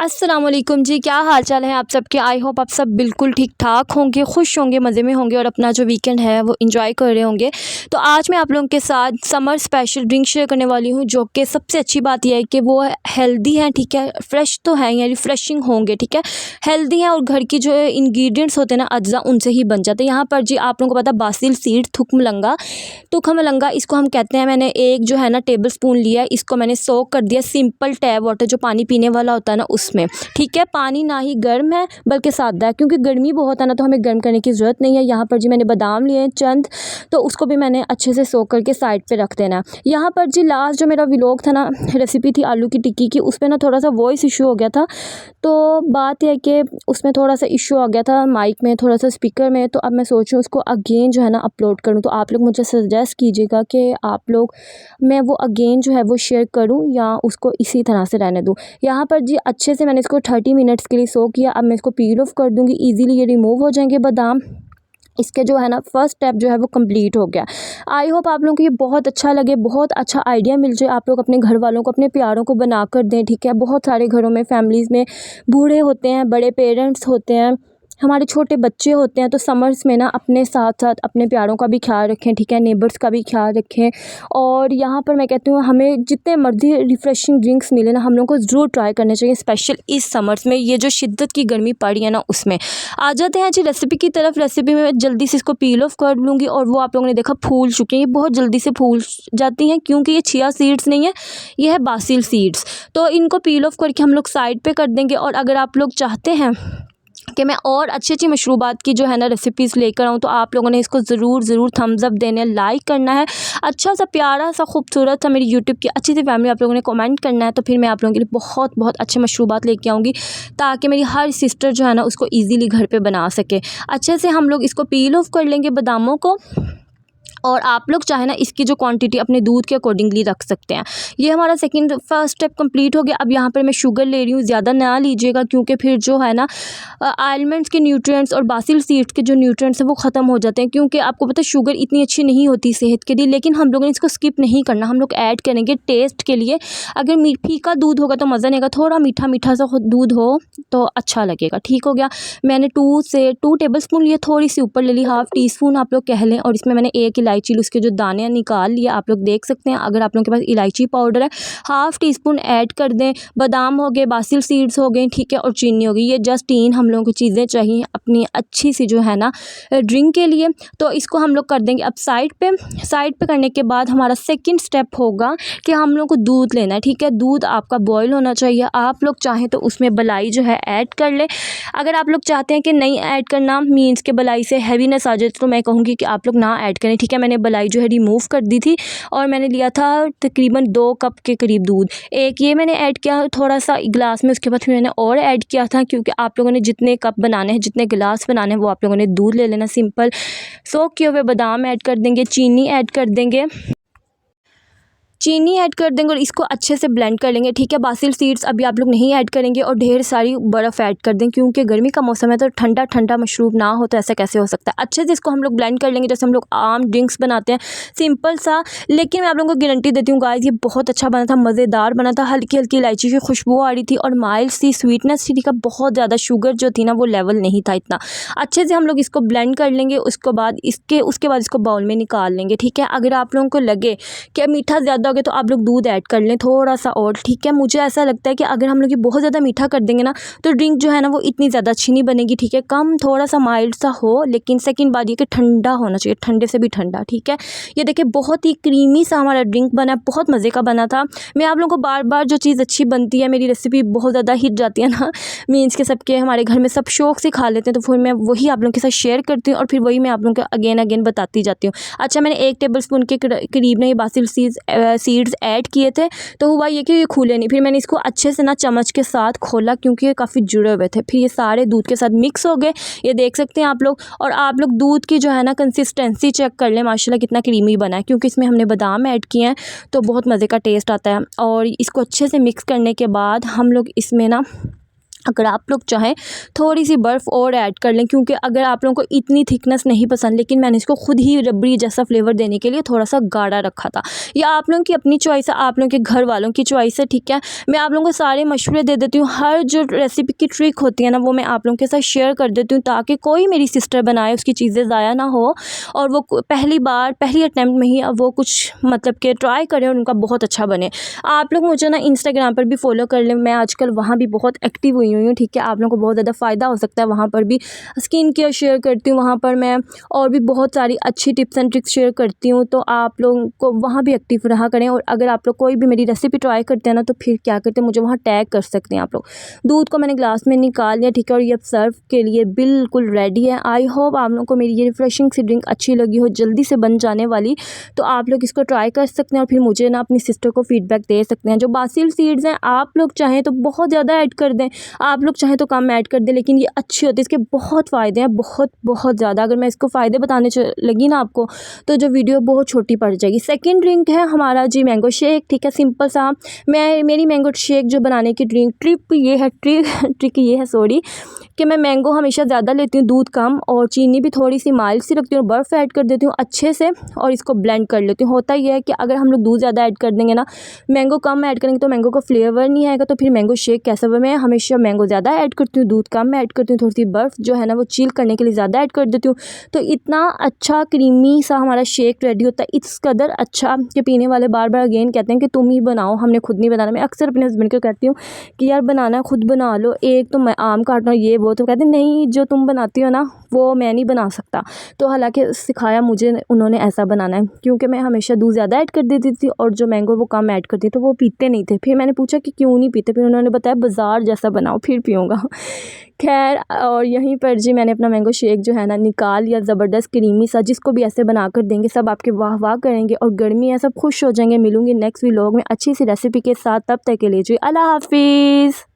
अस्सलामुअलैकुम जी, क्या हाल चाल है आप सबके। आई होप आप सब बिल्कुल ठीक ठाक होंगे, खुश होंगे, मज़े में होंगे और अपना जो वीकेंड है वो एंजॉय कर रहे होंगे। तो आज मैं आप लोगों के साथ समर स्पेशल ड्रिंक शेयर करने वाली हूँ, जो कि सबसे अच्छी बात यह है कि वो हेल्दी हैं, ठीक है, फ्रेश तो हैं या रिफ़्रेशिंग होंगे, ठीक है, हेल्दी हैं और घर की जो इंग्रेडिएंट्स होते हैं ना अज्जा, उनसे ही बन जाते हैं। यहाँ पर जी आप लोगों को पता है बासिल सीड तुखमलंगा इसको हम कहते हैं। मैंने एक जो है ना टेबल स्पून लिया, इसको मैंने सोक कर दिया सिंपल टैप वाटर, जो पानी पीने वाला होता है ना उसमें, ठीक है। पानी ना ही गर्म है बल्कि सादा है, क्योंकि गर्मी बहुत है ना, तो हमें गर्म करने की ज़रूरत नहीं है। यहाँ पर जी मैंने बादाम लिए हैं चंद, तो उसको भी मैंने अच्छे से सोक करके साइड पे रख देना। यहाँ पर जी लास्ट जो मेरा व्लॉग था ना, रेसिपी थी आलू की टिक्की की, उसमें ना थोड़ा सा वॉइस इशू हो गया था। तो बात यह है कि उसमें थोड़ा सा इशू आ गया था माइक में, थोड़ा सा स्पीकर में। तो अब मैं सोच रही हूँ उसको अगेन जो है ना अपलोड करूँ। तो आप लोग मुझे सजेस्ट कीजिएगा कि आप लोग मैं वो अगेन जो है वो शेयर करूँ या उसको इसी तरह से रहने दूँ। यहाँ पर जी अच्छे से मैंने इसको 30 मिनट्स के लिए सोक किया। अब मैं इसको पील ऑफ कर दूँगी, ईज़िली ये रिमूव हो जाएंगे बादाम। इसके जो है ना फर्स्ट स्टेप जो है वो कंप्लीट हो गया। आई होप आप लोगों को ये बहुत अच्छा लगे, बहुत अच्छा आइडिया मिल जाए। आप लोग अपने घर वालों को, अपने प्यारों को बना कर दें, ठीक है। बहुत सारे घरों में, फैमिलीज़ में बूढ़े होते हैं, बड़े पेरेंट्स होते हैं, हमारे छोटे बच्चे होते हैं। तो समर्स में ना अपने साथ साथ अपने प्यारों का भी ख्याल रखें, ठीक है, नेबर्स का भी ख्याल रखें। और यहाँ पर मैं कहती हूँ हमें जितने मर्ज़ी रिफ़्रेशिंग ड्रिंक्स मिले ना, हम लोग को ज़रूर ट्राई करने चाहिए, स्पेशल इस समर्स में, ये जो शिद्दत की गर्मी पड़ी है ना उसमें। आ जाते हैं जी रेसिपी की तरफ। रेसिपी में मैं जल्दी से इसको पील ऑफ कर लूँगी, और वो आप लोगों ने देखा फूल चुके हैं, ये बहुत जल्दी से फूल जाती हैं, क्योंकि ये चिया सीड्स नहीं है, ये है बासिल सीड्स। तो इनको पील ऑफ करके हम लोग साइड पे कर देंगे। और अगर आप लोग चाहते हैं कि मैं और अच्छी अच्छी मशरूबात की जो है ना रेसिपीज़ लेकर आऊँ, तो आप लोगों ने इसको ज़रूर थम्स अप देने, लाइक करना है, अच्छा सा प्यारा सा खूबसूरत सा मेरी यूट्यूब की अच्छी सी फैमिली आप लोगों ने कमेंट करना है। तो फिर मैं आप लोगों के लिए बहुत अच्छे मशरूबात लेके आऊँगी, ताकि मेरी हर सिस्टर जो है ना उसको ईज़िली घर पर बना सके। अच्छे से हम लोग इसको पील ऑफ कर लेंगे बादामों को। और आप लोग चाहे ना इसकी जो क्वांटिटी अपने दूध के अकॉर्डिंगली रख सकते हैं। ये हमारा फर्स्ट स्टेप कंप्लीट हो गया। अब यहाँ पर मैं शुगर ले रही हूँ, ज़्यादा ना लीजिएगा, क्योंकि फिर जो है ना आलमंड्स के न्यूट्रिएंट्स और बासिल सीड्स के जो न्यूट्रिएंट्स हैं वो ख़त्म हो जाते हैं। क्योंकि आपको पता है शुगर इतनी अच्छी नहीं होती सेहत के लिए, लेकिन हम लोगों ने इसको स्किप नहीं करना, हम लोग ऐड करेंगे टेस्ट के लिए। अगर फीका दूध होगा तो मज़ा नहीं आएगा, थोड़ा मीठा मीठा सा दूध हो तो अच्छा लगेगा। ठीक हो गया। मैंने 2 टेबल स्पून लिए, थोड़ी सी ऊपर ले ली, हाफ़ टी स्पून आप लोग कह लें। और इसमें मैंने एक इलायची, उसके जो दाने निकाल लिए, आप लोग देख सकते हैं। अगर आप लोगों के पास इलायची पाउडर है, हाफ़ टी स्पून ऐड कर दें। बादाम हो गए, बासिल सीड्स हो गए, ठीक है, और चीनी हो गई। ये जस्ट 3 हम लोगों को चीज़ें चाहिए अपनी अच्छी सी जो है ना ड्रिंक के लिए। तो इसको हम लोग कर देंगे अब साइड पे करने के बाद हमारा सेकंड स्टेप होगा कि हम लोग को दूध लेना है, ठीक है। दूध आपका बॉयल होना चाहिए। आप लोग चाहें तो उसमें मलाई जो है ऐड कर ले। अगर आप लोग चाहते हैं कि नहीं ऐड करना, मीन्स के मलाई से हैवीनेस आ जाए, तो मैं कहूँगी कि आप लोग ना ऐड करें, ठीक है। मैंने मलाई जो है रिमूव कर दी थी, और मैंने लिया था तकरीबन 2 कप के करीब दूध। एक ये मैंने ऐड किया थोड़ा सा गिलास में, उसके बाद फिर मैंने और ऐड किया था, क्योंकि आप लोगों ने जितने कप बनाने हैं, जितने गिलास बनाने हैं, वो आप लोगों ने दूध ले लेना सिंपल। सोक किए हुए बादाम ऐड कर देंगे, चीनी ऐड कर देंगे, और इसको अच्छे से ब्लेंड कर लेंगे, ठीक है। बासिल सीड्स अभी आप लोग नहीं ऐड करेंगे, और ढेर सारी बर्फ़ ऐड कर दें, क्योंकि गर्मी का मौसम है, तो ठंडा ठंडा मशरूब ना हो तो ऐसा कैसे हो सकता है। अच्छे से इसको हम लोग ब्लेंड कर लेंगे, जैसे हम लोग आम ड्रिंक्स बनाते हैं, सिंपल सा। लेकिन मैं आप लोगों को गारंटी देती हूँ गाइस, ये बहुत अच्छा बना था, मज़ेदार बना था। हल्की हल्की इलायची की खुशबू आ रही थी, और माइल्ड सी स्वीटनेस थी, बहुत ज़्यादा शुगर जो थी ना वो लेवल नहीं था इतना। अच्छे से हम लोग इसको ब्लेंड कर लेंगे। उसके बाद इसको बाउल में निकाल लेंगे, ठीक है। अगर आप लोगों को लगे कि मीठा ज़्यादा हो गया, तो आप लोग दूध ऐड कर लें थोड़ा सा और, ठीक है। मुझे ऐसा लगता है कि अगर हम लोग ये बहुत ज़्यादा मीठा कर देंगे ना, तो ड्रिंक जो है ना वो इतनी ज़्यादा अच्छी नहीं बनेगी, ठीक है। कम थोड़ा सा माइल्ड सा हो, लेकिन सेकंड बात ये कि ठंडा होना चाहिए, ठंडे से भी ठंडा, ठीक है। ये देखिए बहुत ही क्रीमी सा हमारा ड्रिंक बना, बहुत मज़े का बना था। मैं आप लोगों को बार बार जो चीज़ अच्छी बनती है, मेरी रेसिपी बहुत ज़्यादा हिट जाती है ना, मीन्स के सबके हमारे घर में सब शौक से खा लेते हैं, तो फिर मैं वही आप लोगों के साथ शेयर करती हूँ, और फिर वही मैं आप लोगों को अगेन बताती जाती हूँ। अच्छा, मैंने 1 टेबल स्पून के करीब ना ये बासिल सीड्स ऐड किए थे, तो हुआ ये कि ये खुले नहीं। फिर मैंने इसको अच्छे से ना चम्मच के साथ खोला, क्योंकि ये काफ़ी जुड़े हुए थे। फिर ये सारे दूध के साथ मिक्स हो गए, ये देख सकते हैं आप लोग। और आप लोग दूध की जो है ना कंसिस्टेंसी चेक कर लें, माशाल्लाह कितना क्रीमी बना है, क्योंकि इसमें हमने बादाम ऐड किए हैं, तो बहुत मज़े का टेस्ट आता है। और इसको अच्छे से मिक्स करने के बाद हम लोग इसमें ना अगर आप लोग चाहें थोड़ी सी बर्फ़ और ऐड कर लें, क्योंकि अगर आप लोगों को इतनी थिकनेस नहीं पसंद, लेकिन मैंने इसको खुद ही रबड़ी जैसा फ्लेवर देने के लिए थोड़ा सा गाढ़ा रखा था। या आप लोगों की अपनी चॉइस है, आप लोगों के घर वालों की चॉइस है, ठीक है। मैं आप लोगों को सारे मशवरे दे देती हूँ, हर जो रेसिपी की ट्रिक होती है ना वो मैं आप लोगों के साथ शेयर कर देती हूँ, ताकि कोई मेरी सिस्टर बनाए उसकी चीज़ें ज़ाया ना हो और वो पहली बार पहली अटैम्प्ट में ही वो कुछ मतलब कि ट्राई करें और उनका बहुत अच्छा बने। आप लोग मुझे ना इंस्टाग्राम पर भी फॉलो कर लें, मैं आजकल वहाँ भी बहुत एक्टिव हुई हूँ, ठीक है। आप लोगों को बहुत ज़्यादा फ़ायदा हो सकता है, वहाँ पर भी स्किन केयर शेयर करती हूँ, वहाँ पर मैं और भी बहुत सारी अच्छी टिप्स एंड ट्रिक्स शेयर करती हूँ। तो आप लोगों को वहाँ भी एक्टिव रहा करें, और अगर आप लोग कोई भी मेरी रेसिपी ट्राई करते हैं ना तो फिर क्या करते हैं, मुझे वहाँ टैग कर सकते हैं आप लोग। दूध को मैंने ग्लास में निकाल लिया, ठीक है, और ये अब सर्व के लिए बिल्कुल रेडी है। आई होप आप लोगों को मेरी ये रिफ्रेशिंग सी ड्रिंक अच्छी लगी हो, जल्दी से बन जाने वाली। तो आप लोग इसको ट्राई कर सकते हैं और फिर मुझे ना अपनी सिस्टर को फीडबैक दे सकते हैं। जो बासिल सीड्स हैं आप लोग चाहें तो बहुत ज़्यादा ऐड कर दें, आप लोग चाहें तो कम ऐड कर दें, लेकिन ये अच्छी होती है, इसके बहुत फ़ायदे हैं, बहुत बहुत ज़्यादा। अगर मैं इसको फ़ायदे बताने लगी ना आपको तो जो वीडियो बहुत छोटी पड़ जाएगी। सेकंड ड्रिंक है हमारा जी मैंगो शेक, ठीक है, सिंपल सा। मेरी मैंगो शेक जो बनाने की ट्रिक ये है सॉरी, कि मैं मैंगो हमेशा ज़्यादा लेती हूँ, दूध कम, और चीनी भी थोड़ी सी माइल्ड सी रखती हूँ, बर्फ़ ऐड कर देती हूँ अच्छे से और इसको ब्लेंड कर लेती हूँ। होता यह है कि अगर हम लोग दूध ज़्यादा ऐड कर देंगे ना, मैंगो कम ऐड करेंगे तो मैंगो का फ्लेवर नहीं आएगा, तो फिर मैंगो शेक कैसा बने। मैं हमेशा मैंगो ज़्यादा ऐड करती हूँ, दूध कम ऐड करती हूँ, थोड़ी सी बर्फ़ जो है ना वो चिल करने के लिए ज़्यादा ऐड कर देती हूँ। तो इतना अच्छा क्रीमी सा हमारा शेक रेडी होता है, इस कदर अच्छा कि पीने वाले बार बार अगेन कहते हैं कि तुम ही बनाओ, हमने खुद नहीं बनाना। मैं अक्सर अपने हस्बैंड को कहती हूँ कि यार बनाना खुद बना लो, एक तो मैं आम काटना ये वो, तो कहते हैं नहीं जो तुम बनाती हो ना वो मैं नहीं बना सकता। तो हालांकि सिखाया मुझे उन्होंने ऐसा बनाना है, क्योंकि मैं हमेशा दूध ज़्यादा ऐड कर देती थी और जो मैंगो वो कम ऐड करती, तो वो पीते नहीं थे। फिर मैंने पूछा कि क्यों नहीं पीते, फिर उन्होंने बताया बाज़ार जैसा बनाओ फिर पीऊँगा। खैर, और यहीं पर जी मैंने अपना मैंगो शेक जो है ना निकाल लिया, ज़बरदस्त क्रीमी सा। जिसको भी ऐसे बना कर देंगे सब आपके वाह वाह करेंगे, और गर्मी है सब खुश हो जाएंगे। मिलूंगी नेक्स्ट व्लॉग में अच्छी सी रेसिपी के साथ, तब तक के लिए जी अल्लाह हाफिज़।